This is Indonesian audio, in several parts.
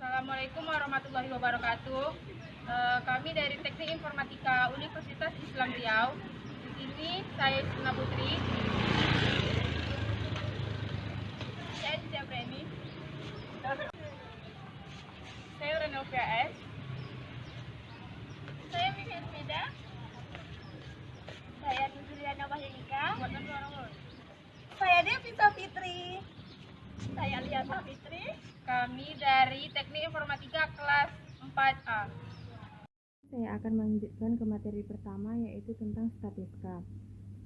Assalamualaikum warahmatullahi wabarakatuh. Kami dari Teknik Informatika Universitas Islam Riau. Di sini saya Suna Putri. Saya siapa ini? Saya Renovia S. Saya Mimi Smida. Saya Nuzuriana Wahyika. Saya Devita Fitri. Saya Liana Fitri. Kami dari Teknik Informatika kelas 4A. Saya akan melanjutkan ke materi pertama, yaitu tentang statistika.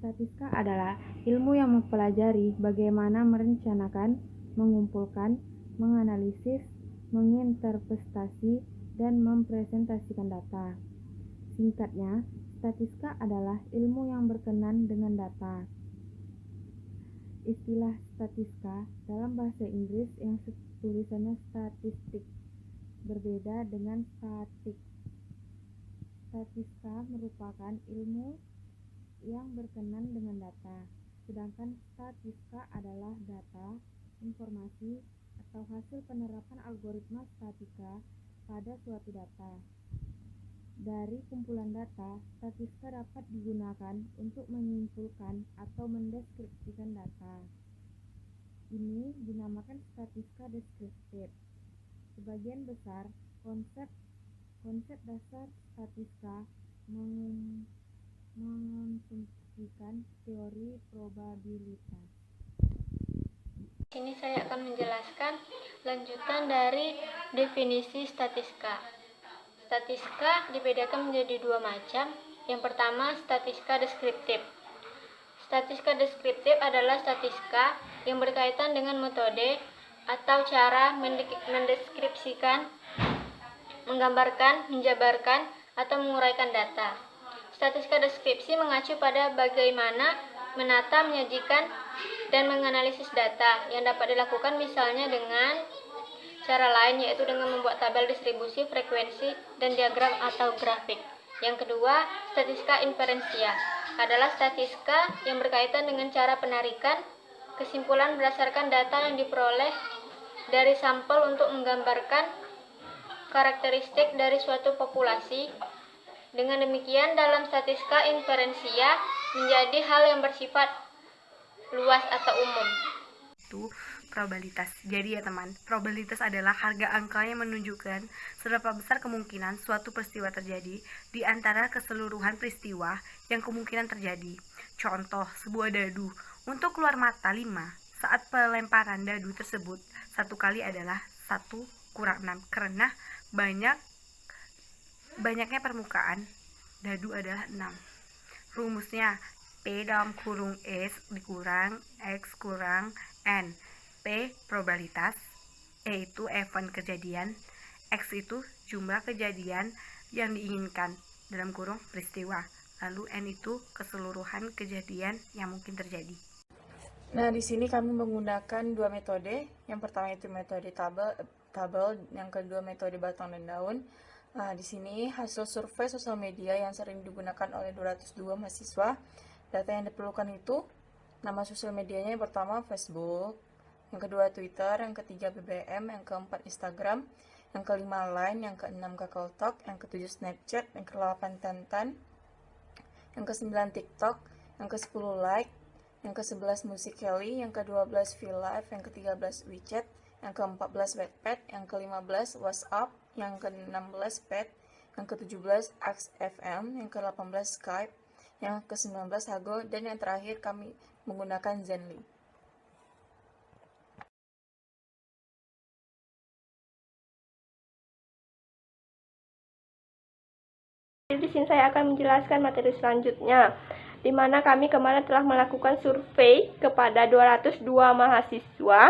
Statistika adalah ilmu yang mempelajari bagaimana merencanakan, mengumpulkan, menganalisis, menginterpretasi, dan mempresentasikan data. Singkatnya, statistika adalah ilmu yang berkenan dengan data. Istilah statistika dalam bahasa Inggris yang tulisannya statistik berbeda dengan statik. Statistika merupakan ilmu yang berkenan dengan data, sedangkan statistika adalah data, informasi, atau hasil penerapan algoritma statistika pada suatu data. Dari kumpulan data, statistika dapat digunakan untuk menyimpulkan atau mendeskripsikan data. Ini dinamakan statistika deskriptif. Sebagian besar konsep dasar statistika mengonsumsikan teori probabilitas. Ini saya akan menjelaskan lanjutan dari definisi statistika. Statistika dibedakan menjadi dua macam. Yang pertama, statistika deskriptif. Statistika deskriptif adalah statistika yang berkaitan dengan metode atau cara mendeskripsikan, menggambarkan, menjabarkan, atau menguraikan data. Statistika deskripsi mengacu pada bagaimana menata, menyajikan, dan menganalisis data yang dapat dilakukan misalnya dengan cara lain, yaitu dengan membuat tabel distribusi, frekuensi, dan diagram atau grafik. Yang kedua, statistika inferensia adalah statistika yang berkaitan dengan cara penarikan kesimpulan berdasarkan data yang diperoleh dari sampel untuk menggambarkan karakteristik dari suatu populasi. Dengan demikian, dalam statistika inferensia menjadi hal yang bersifat luas atau umum. Probabilitas. Jadi ya teman, probabilitas adalah harga angka yang menunjukkan seberapa besar kemungkinan suatu peristiwa terjadi di antara keseluruhan peristiwa yang kemungkinan terjadi. Contoh, sebuah dadu. Untuk keluar mata 5, saat pelemparan dadu tersebut, 1 kali adalah 1 kurang 6, karena banyaknya permukaan dadu adalah 6. Rumusnya, P dalam kurung S dikurang X kurang N. P probabilitas, E itu event kejadian, X itu jumlah kejadian yang diinginkan dalam kurung peristiwa, lalu N itu keseluruhan kejadian yang mungkin terjadi. Nah, di sini kami menggunakan dua metode. Yang pertama itu metode tabel, yang kedua metode batang dan daun. Nah, di sini hasil survei sosial media yang sering digunakan oleh 202 mahasiswa. Data yang diperlukan itu nama sosial medianya yang pertama Facebook, yang kedua Twitter, yang ketiga BBM, yang keempat Instagram, yang kelima Line, yang keenam KakaoTalk, yang ketujuh Snapchat, yang ke-8 Tantan, yang ke-9 TikTok, yang ke-10 Like, yang ke-11 Musical.ly, yang ke-12 VLive, yang ke-13 WeChat, yang ke-14 Wattpad, yang ke-15 WhatsApp, yang ke-16 Pet, yang ke-17 XFM, yang ke-18 Skype, yang ke-19 Hago, dan yang terakhir kami menggunakan Zenly. Di sini saya akan menjelaskan materi selanjutnya, di mana kami kemarin telah melakukan survei kepada 202 mahasiswa,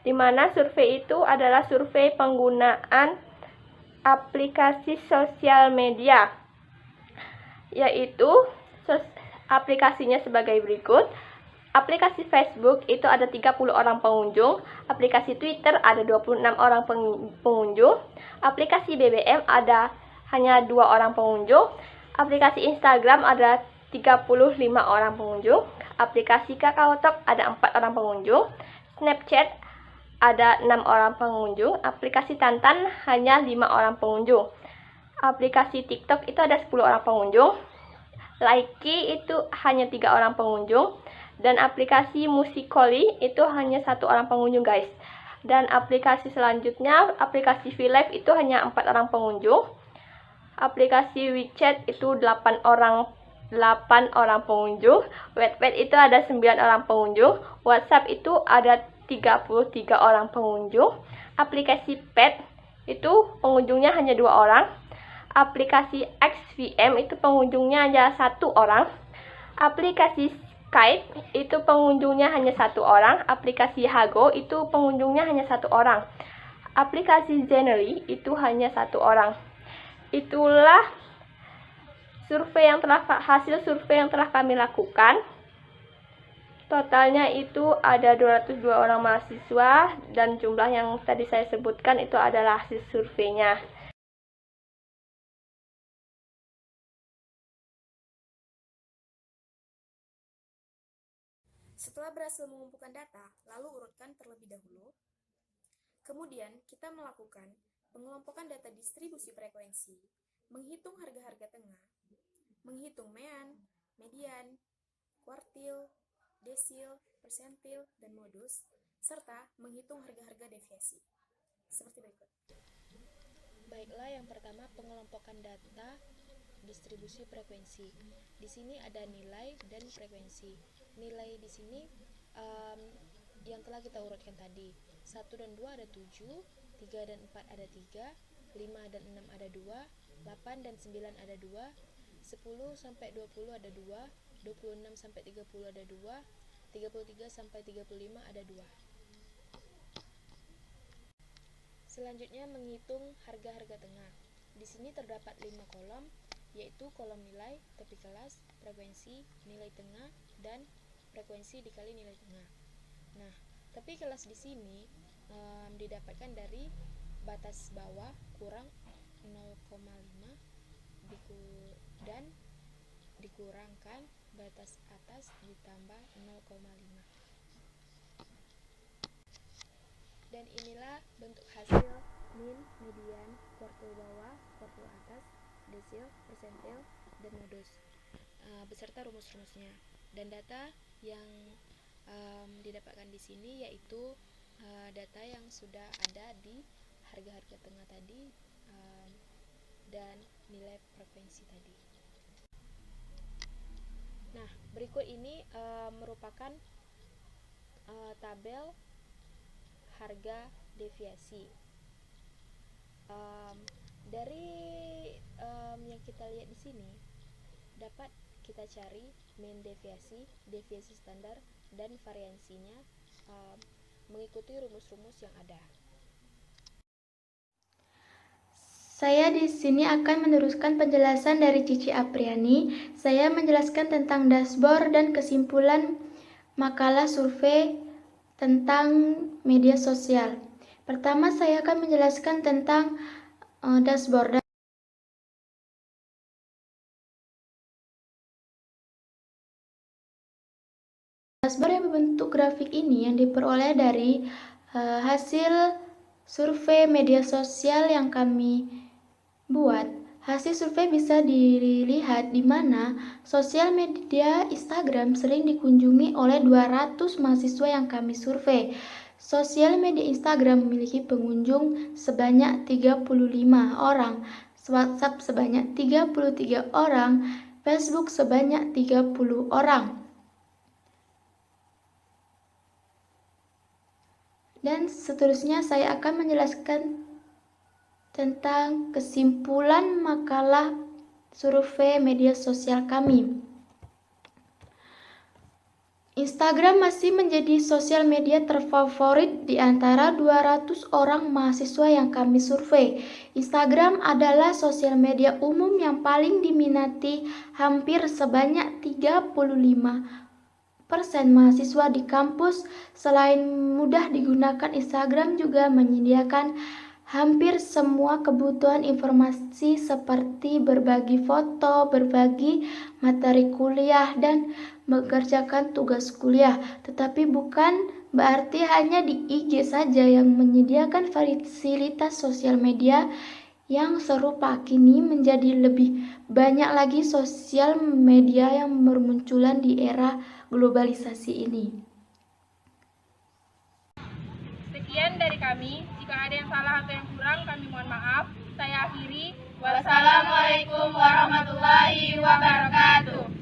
di mana survei itu adalah survei penggunaan aplikasi sosial media, yaitu aplikasinya sebagai berikut. Aplikasi Facebook itu ada 30 orang pengunjung, aplikasi Twitter ada 26 orang pengunjung, aplikasi BBM ada hanya 2 orang pengunjung, aplikasi Instagram ada 35 orang pengunjung, aplikasi KakaoTalk ada 4 orang pengunjung, Snapchat ada 6 orang pengunjung, aplikasi Tantan hanya 5 orang pengunjung. Aplikasi TikTok itu ada 10 orang pengunjung, Likee itu hanya 3 orang pengunjung, dan aplikasi Musical.ly itu hanya 1 orang pengunjung, guys. Dan aplikasi selanjutnya, aplikasi VLive itu hanya 4 orang pengunjung. Aplikasi WeChat itu 8 orang pengunjung. Wattpad itu ada 9 orang pengunjung. WhatsApp itu ada 33 orang pengunjung. Aplikasi Pet itu pengunjungnya hanya 2 orang. Aplikasi XVM itu pengunjungnya hanya 1 orang. Aplikasi Skype itu pengunjungnya hanya 1 orang. Aplikasi Hago itu pengunjungnya hanya 1 orang. Aplikasi Zenly itu hanya 1 orang. Itulah hasil survei yang telah kami lakukan. Totalnya itu ada 202 orang mahasiswa, dan jumlah yang tadi saya sebutkan itu adalah hasil surveinya. Setelah berhasil mengumpulkan data, lalu urutkan terlebih dahulu. Kemudian, kita melakukan pengelompokan data distribusi frekuensi, menghitung harga-harga tengah, menghitung mean, median, kuartil, desil, persentil, dan modus, serta menghitung harga-harga deviasi. Seperti berikut. Baiklah, yang pertama pengelompokan data distribusi frekuensi. Di sini ada nilai dan frekuensi. Nilai di sini yang telah kita urutkan tadi. 1 dan 2 ada 7, 3 dan 4 ada 3, 5 dan 6 ada 2, 8 dan 9 ada 2, 10 sampai 20 ada 2, 26 sampai 30 ada 2, 33 sampai 35 ada 2. Selanjutnya menghitung harga-harga tengah. Di sini terdapat 5 kolom, yaitu kolom nilai, tepi kelas, frekuensi, nilai tengah, dan frekuensi dikali nilai tengah. Nah, tepi kelas di sini didapatkan dari batas bawah kurang 0,5 dan dikurangkan batas atas ditambah 0,5. Dan inilah bentuk hasil min, median, kuartil bawah, kuartil atas, desil, persentil, dan modus beserta rumus-rumusnya. Dan data yang didapatkan di sini yaitu data yang sudah ada di harga-harga tengah tadi dan nilai frekuensi tadi. Nah, berikut ini merupakan tabel harga deviasi. Dari yang kita lihat di sini dapat kita cari mean deviasi, deviasi standar, dan variansinya mengikuti rumus-rumus yang ada. Saya di sini akan meneruskan penjelasan dari Cici Apriani. Saya menjelaskan tentang dashboard dan kesimpulan makalah survei tentang media sosial. Pertama, saya akan menjelaskan tentang dashboard. Dashboard yang berbentuk grafik ini yang diperoleh dari hasil survei media sosial yang kami buat. Hasil survei bisa dilihat di mana sosial media Instagram sering dikunjungi oleh 200 mahasiswa yang kami survei. Sosial media Instagram memiliki pengunjung sebanyak 35 orang, WhatsApp sebanyak 33 orang, Facebook sebanyak 30 orang. Dan seterusnya saya akan menjelaskan tentang kesimpulan makalah survei media sosial kami. Instagram masih menjadi sosial media terfavorit di antara 200 orang mahasiswa yang kami survei. Instagram adalah sosial media umum yang paling diminati hampir sebanyak 35% mahasiswa di kampus. Selain mudah digunakan, Instagram juga menyediakan hampir semua kebutuhan informasi seperti berbagi foto, berbagi materi kuliah, dan mengerjakan tugas kuliah, tetapi bukan Berarti hanya di IG saja yang menyediakan fasilitas sosial media yang serupa. Kini menjadi lebih banyak lagi sosial media yang bermunculan di era globalisasi ini. Sekian dari kami. Jika ada yang salah atau yang kurang, kami mohon maaf. Saya akhiri. Wassalamualaikum warahmatullahi wabarakatuh.